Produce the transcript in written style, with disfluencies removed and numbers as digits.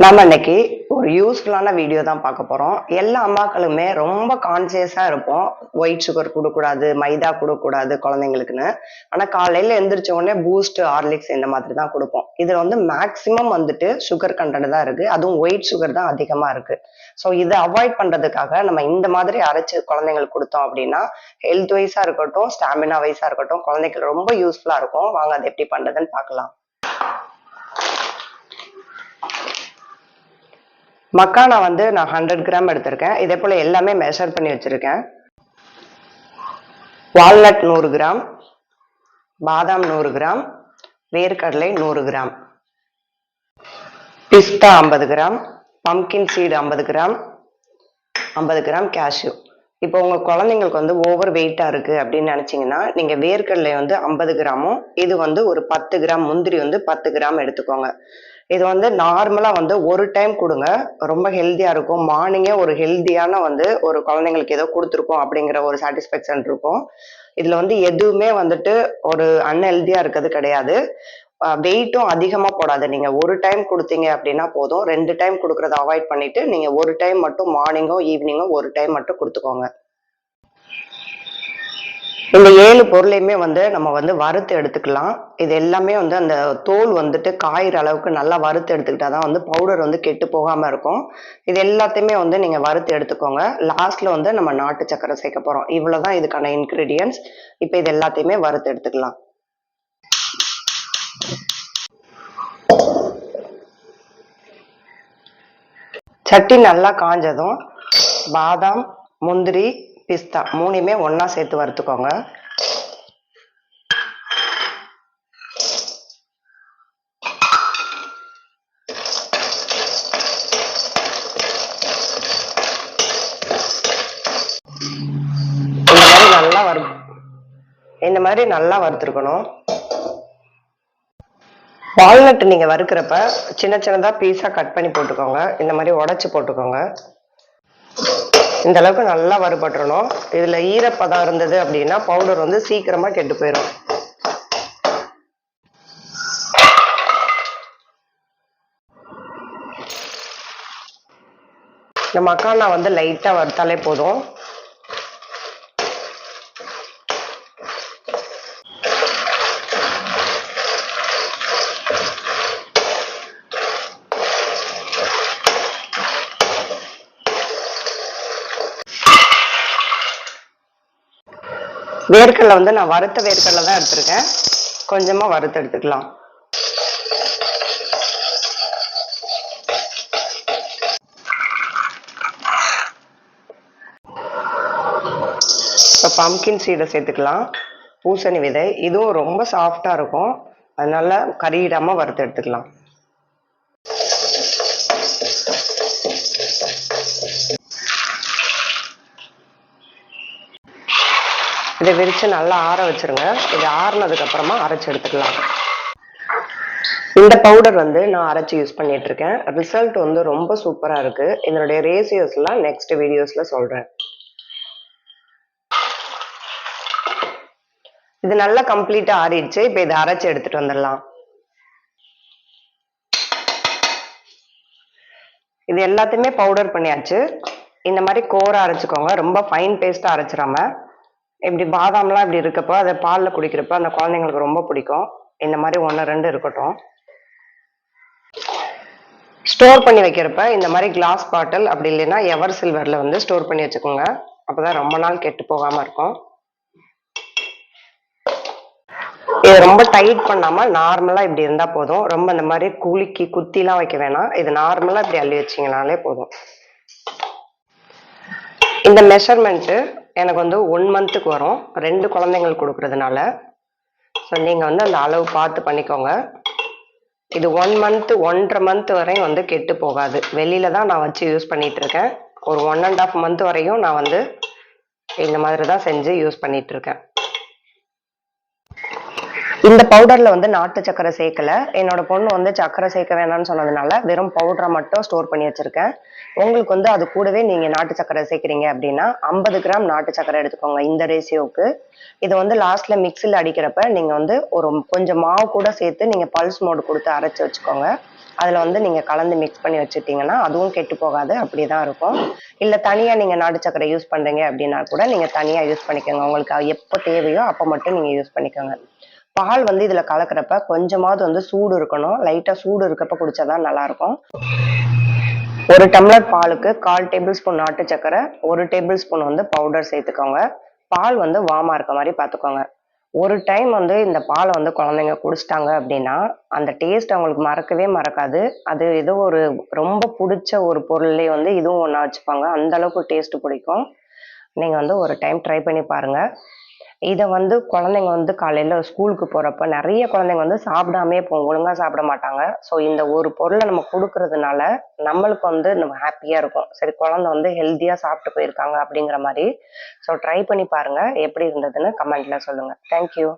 நாம இன்னைக்கு ஒரு யூஸ்ஃபுல்லான வீடியோ தான் பார்க்க போறோம். எல்லா அம்மாக்களுமே ரொம்ப கான்சியஸா இருப்போம். ஒயிட் சுகர் கொடுக்கக்கூடாது, மைதா கொடுக்கக்கூடாது குழந்தைங்களுக்குன்னு. ஆனா காலையில எந்திரிச்ச உடனே பூஸ்ட், ஹார்லிக்ஸ் இந்த மாதிரி தான் கொடுப்போம். இதுல வந்து மேக்சிமம் வந்துட்டு சுகர் கண்டென்ட் தான் இருக்கு. அதுவும் ஒயிட் சுகர் தான் அதிகமா இருக்கு. ஸோ இதை அவாய்ட் பண்றதுக்காக நம்ம இந்த மாதிரி அரைச்சு குழந்தைங்களுக்கு கொடுத்தோம் அப்படின்னா ஹெல்த் வைஸா இருக்கட்டும், ஸ்டாமினா வைஸா இருக்கட்டும், குழந்தைக்கு ரொம்ப யூஸ்ஃபுல்லா இருக்கும். வாங்க அதை எப்படி பண்றதுன்னு பார்க்கலாம். மக்கானா வந்து நான் 100 கிராம் எடுத்திருக்கேன். இதே போல எல்லாமே மெஷர் பண்ணி வச்சிருக்கேன். வால்நட் 100 கிராம், பாதாம் 100 கிராம், வேர்க்கடலை 100 கிராம், பிஸ்தா 50 gram, pumpkin seed 50 gram, 50 gram cashew. இப்போ உங்க குழந்தைங்களுக்கு வந்து ஓவர் வெயிட்டா இருக்கு அப்படின்னு நினைச்சீங்கன்னா நீங்க வேர்க்கடலை வந்து 50 கிராமும், இது வந்து ஒரு 10 கிராம், முந்திரி வந்து 10 கிராம் எடுத்துக்கோங்க. இது வந்து நார்மலா வந்து ஒரு டைம் கொடுங்க, ரொம்ப ஹெல்த்தியா இருக்கும். மார்னிங்கே ஒரு ஹெல்த்தியான வந்து ஒரு குழந்தைங்களுக்கு ஏதோ கொடுத்துருக்கோம் அப்படிங்கிற ஒரு சாட்டிஸ்பேக்ஷன் இருக்கும். இதுல வந்து எதுவுமே வந்துட்டு ஒரு அன்ஹெல்த்தியா இருக்கிறது கிடையாது. வெயிட்டும் அதிகமா போடாது. நீங்க ஒரு டைம் கொடுத்தீங்க அப்படின்னா போதும். 2 டைம் கொடுக்கறத அவாய்ட் பண்ணிட்டு நீங்க ஒரு டைம் மட்டும் மார்னிங்கோ ஈவினிங்கோ ஒரு டைம் மட்டும் கொடுத்துக்கோங்க. இந்த 7 பொருளையுமே வந்து நம்ம வந்து வறுத்து எடுத்துக்கலாம். இது எல்லாமே வந்து அந்த தோல் வந்துட்டு காயிற அளவுக்கு நல்லா வறுத்து எடுத்துக்கிட்டாதான் வந்து பவுடர் வந்து கெட்டு போகாம இருக்கும். இது எல்லாத்தையுமே வந்து நீங்க வறுத்து எடுத்துக்கோங்க. லாஸ்ட்ல வந்து நம்ம நாட்டு சக்கரை சேர்க்க போறோம். இவ்வளவுதான் இதுக்கான இன்கிரீடியன்ஸ். இப்ப இது எல்லாத்தையுமே வறுத்து எடுத்துக்கலாம். சட்டி நல்லா காஞ்சதும் பாதாம், முந்திரி, பிஸ்தா மூணுமே ஒன்னா சேர்த்து வறுத்துக்கோங்க. இந்த மாதிரி நல்லா வறுத்துருக்கணும். வால்நட் நீங்க வறுக்கிறப்ப சின்ன சின்னதா பீஸா கட் பண்ணி போட்டுக்கோங்க. இந்த மாதிரி உடைச்சு போட்டுக்கோங்க. இந்த அளவுக்கு நல்லா வறுபட்டுறணும். இதுல ஈரப்பதம் இருந்தது அப்படின்னா பவுடர் வந்து சீக்கிரமா கெட்டு போயிடும். இந்த மக்கானா வந்து லைட்டா வறுத்தாலே போதும். வேர்க்கடலை வந்து நான் வறுத்த வேர்க்கடலை தான் எடுத்திருக்கேன். கொஞ்சமா வறுத்து எடுத்துக்கலாம். இப்போ பம்கின் சீடை சேர்த்துக்கலாம். பூசணி விதை, இதுவும் ரொம்ப சாஃப்டா இருக்கும். அதனால கறியிடாம வறுத்து எடுத்துக்கலாம். இதை விரிச்சு நல்லா ஆற வச்சிருங்க. இது ஆறுனதுக்கு அப்புறமா அரைச்சு எடுத்துக்கலாம். இந்த பவுடர் வந்து நான் அரைச்சு யூஸ் பண்ணிட்டு இருக்கேன். ரிசல்ட் வந்து ரொம்ப சூப்பரா இருக்கு. இதனுடைய ரேசியோஸ்லாம் நெக்ஸ்ட் வீடியோஸ்ல சொல்றேன். இது நல்லா கம்ப்ளீட்டா ஆறிடுச்சு. இப்ப இதை அரைச்சு எடுத்துட்டு வந்துடலாம். இது எல்லாத்தையுமே பவுடர் பண்ணியாச்சு. இந்த மாதிரி கோரா அரைச்சுக்கோங்க. ரொம்ப ஃபைன் பேஸ்டா அரைச்சிடாம இப்படி பாதாம்லாம் இப்படி இருக்கப்போ அதை பாலில் குடிக்கிறப்ப அந்த குழந்தைங்களுக்கு ரொம்ப பிடிக்கும். இந்த மாதிரி 1, 2 இருக்கட்டும். ஸ்டோர் பண்ணி வைக்கிறப்ப இந்த மாதிரி கிளாஸ் பாட்டில் அப்படி இல்லைன்னா எவர் சில்வர்ல வந்து ஸ்டோர் பண்ணி வச்சுக்கோங்க. அப்பதான் ரொம்ப நாள் கெட்டு போகாம இருக்கும். இது ரொம்ப டைட் பண்ணாம நார்மலா இப்படி இருந்தா போதும். ரொம்ப இந்த மாதிரி குலுக்கி குத்திலாம் வைக்க வேணாம். இது நார்மலா இப்படி அள்ளி வச்சிங்கனாலே போதும். இந்த மெஷர்மெண்ட் எனக்கு வந்து 1 மந்த்துக்கு வரும், 2 குழந்தைங்களுக்கு கொடுக்கறதுனால. ஸோ நீங்க வந்து அந்த அளவு பார்த்து பண்ணிக்கோங்க. இது 1 மந்த் 1.5 மந்த் வரையும் வந்து கெட்டு போகாது. வெளியில தான் நான் வச்சு யூஸ் பண்ணிட்டு இருக்கேன். ஒரு 1.5 மந்த் வரையும் நான் வந்து இந்த மாதிரி தான் செஞ்சு யூஸ் பண்ணிட்டு இருக்கேன். இந்த பவுடர்ல வந்து நாட்டு சக்கரை சேர்க்கல. என்னோட பொண்ணு வந்து சக்கரை சேர்க்க வேணாம்னு சொன்னதுனால வெறும் பவுடரை மட்டும் ஸ்டோர் பண்ணி வச்சிருக்கேன். உங்களுக்கு வந்து அது கூடவே நீங்க நாட்டு சக்கரை சேர்க்கிறீங்க அப்படின்னா 50 கிராம் நாட்டு சக்கரை எடுத்துக்கோங்க இந்த ரேசியோவுக்கு. இது வந்து லாஸ்ட்ல மிக்சியில் அடிக்கிறப்ப நீங்க வந்து ஒரு கொஞ்சம் மாவு கூட சேர்த்து நீங்க பல்ஸ் மோடு கொடுத்து அரைச்சு வச்சுக்கோங்க. அதில் வந்து நீங்கள் கலந்து மிக்ஸ் பண்ணி வச்சுட்டிங்கன்னா அதுவும் கெட்டு போகாது, அப்படி தான் இருக்கும். இல்லை தனியாக நீங்கள் நாட்டு சர்க்கரை யூஸ் பண்ணுறீங்க அப்படின்னா கூட நீங்கள் தனியாக யூஸ் பண்ணிக்கோங்க. உங்களுக்கு எப்போ தேவையோ அப்போ மட்டும் நீங்கள் யூஸ் பண்ணிக்கோங்க. பால் வந்து இதில் கலக்கிறப்ப கொஞ்சமாவது வந்து சூடு இருக்கணும். லைட்டாக சூடு இருக்கப்ப குடிச்சாதான் நல்லாயிருக்கும். 1 டம்ளர் பாலுக்கு 1/4 டேபிள் ஸ்பூன் நாட்டு சர்க்கரை, 1 டேபிள் ஸ்பூன் வந்து பவுடர் சேர்த்துக்கோங்க. பால் வந்து வார்மாக இருக்க மாதிரி பார்த்துக்கோங்க. ஒரு டைம் வந்து இந்த பாலை வந்து குழந்தைங்க குடிச்சிட்டாங்க அப்படின்னா அந்த டேஸ்ட் அவங்களுக்கு மறக்கவே மறக்காது. அது ஏதோ ஒரு ரொம்ப பிடிச்ச ஒரு பொருள்லேயே வந்து இதுவும் ஒன்றா வச்சுப்பாங்க. அந்த அளவுக்கு டேஸ்ட் பிடிக்கும். நீங்கள் வந்து ஒரு டைம் ட்ரை பண்ணி பாருங்கள். இதை வந்து குழந்தைங்க வந்து காலையில் ஸ்கூலுக்கு போகிறப்ப நிறைய குழந்தைங்க வந்து சாப்பிடாமே ஒழுங்காக சாப்பிட மாட்டாங்க. ஸோ இந்த ஒரு பொருளை நம்ம கொடுக்கறதுனால நம்மளுக்கு வந்து நம்ம ஹாப்பியாக இருக்கும். சரி குழந்தை வந்து ஹெல்த்தியாக சாப்பிட்டு போயிருக்காங்க அப்படிங்கிற மாதிரி. ஸோ ட்ரை பண்ணி பாருங்கள், எப்படி இருந்ததுன்னு கமெண்ட்டில் சொல்லுங்கள். தேங்க்யூ.